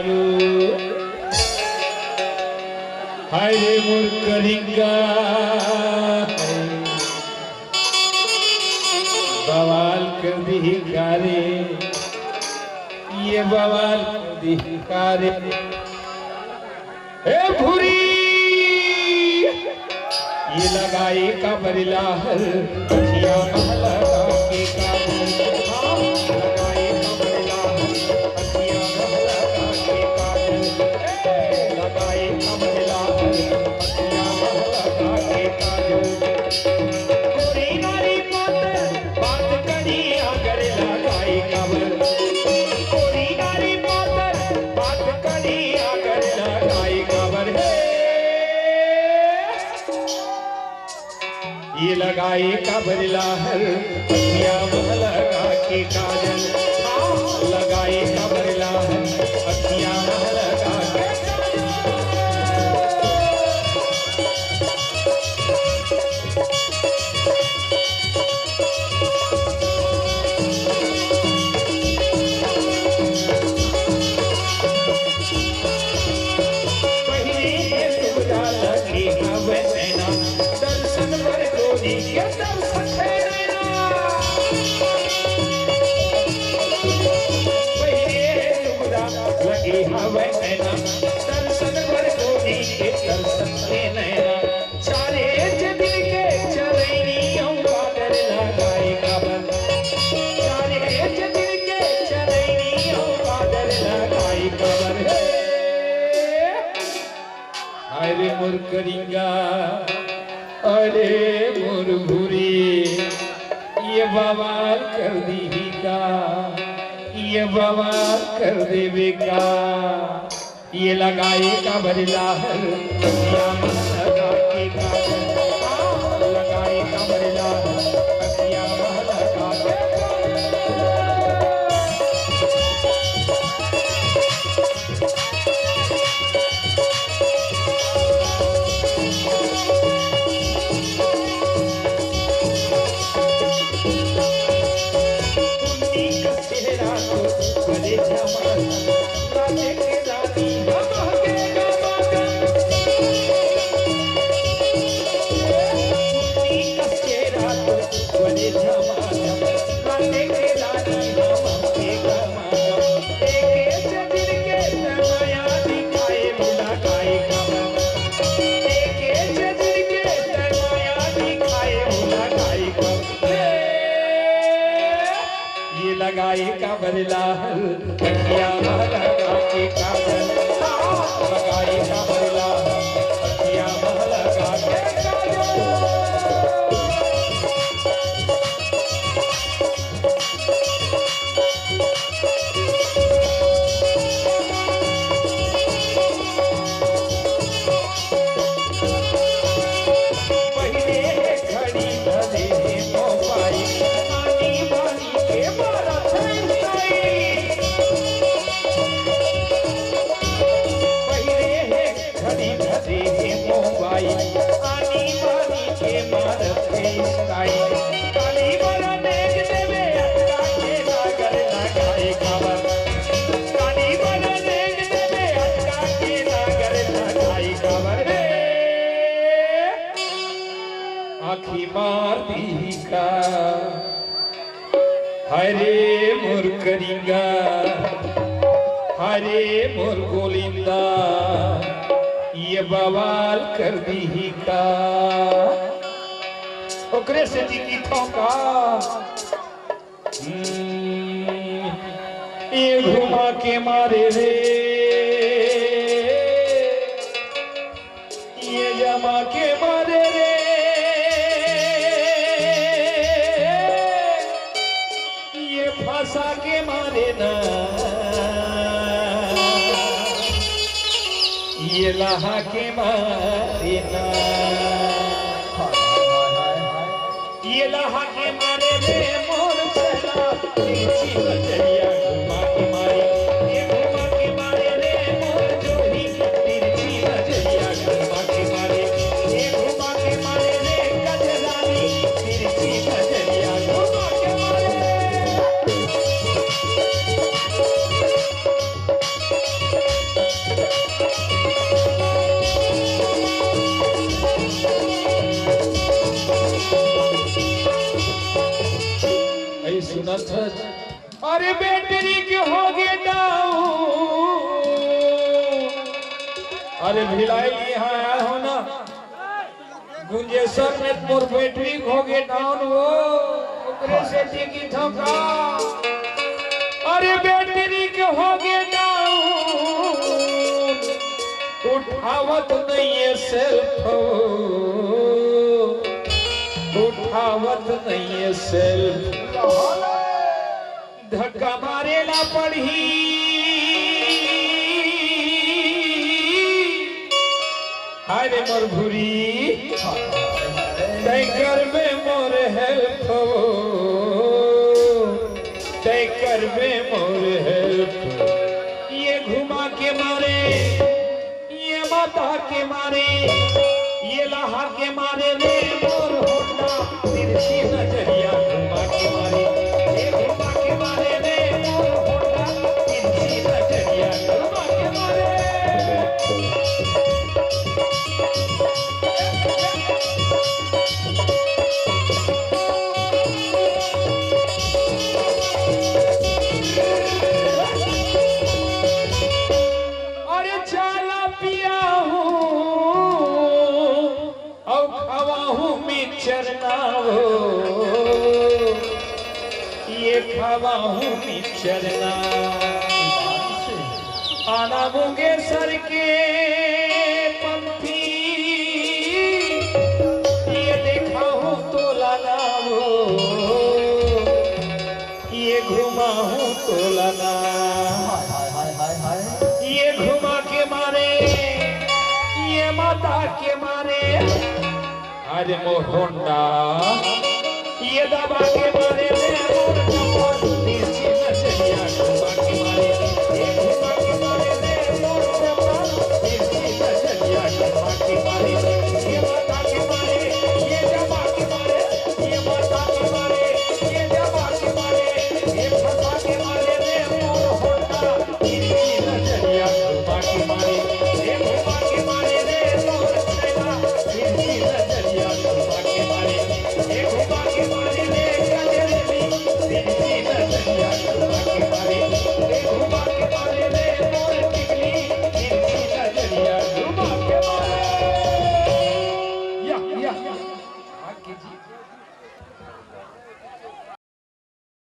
मारू हाय रे मोर करिंगा बवाल कर दी कारे ये बवाल कर दी कारे ए भूरी ये लगाए कबर लाहर अखियां लगा के काबू लगाए कबर लाहर अखियां लगा के काबू लगाए कबर लाहर अखियां लगा के काबू गोरी नारी बात करी अगर लगाए कबर गोरी नारी बात करी अगर लगाए कबर ये लगाए कबर लाहर अखियां लगा के काजल लगाए कबर लाहर अखियां लगा के अरे मोर करिंगा अरे मोर भूरी ये बवाल कर दी का ये बवाल कर देवे का ये लगाए कबर लाहर अखियां लगा के काजल लगाए कबर लाहर अखियां लगा के लगाए कबर लाहर अखियां लगा के काजल लगाए कबर लाहर अखियां लगा के आखी मार दी का हरे मोर करिंगा हरे मोर गोलिंदा ये बवाल कर दी का ओकरे से दी ठोका ये घुमा के मारे रे ये जमा के मारे रे ये फंसा के मारे ना ये लहा के मारे ना ये लहा के मारे रे मोर चला तिरछी बजरिया घुमा के मारे ये घुमा के मारे रे मोर जोड़ी तिरछी बजरिया घुमा के मारे ये घुमा के मारे रे गजरानी तिरछी बजरिया घुमा के मारे अरे बैटरी के हो गए डाउन। अरे भिलाई यहाँ आया हो ना गुंजेश्वर में मोर बैटरी हो गए डाउन वो ओकरे से टिकी ठोका। अरे बैटरी के हो गए डाउन उठावत नहीं है सेल्फ उठावत नहीं है सेल्फ धक्का मारेला पड़ी अरे मोर भूरी टैंकर में मोर हेल्प टैंकर में मोर हेल्प ये घुमा के मारे ये माता के मारे ये लहा के मारे रे मोर होंडा तिरछी नजरिया घुमा के मारे ये घुमा के मारे रे मोर होंडा तिरछी नजरिया घुमा के मारे। अरे चाला पिया हूँ और खवा हूँ मिक्सचर ना हो ये खवा हूँ मिक्सचर ना आना मुंगेसर के पंथी ये देखा हूँ तो लाना हो ये घुमा हूँ तो लाना ये घुमा के मारे ये माता के मारे अरे मोर होंडा ये दबा के मारे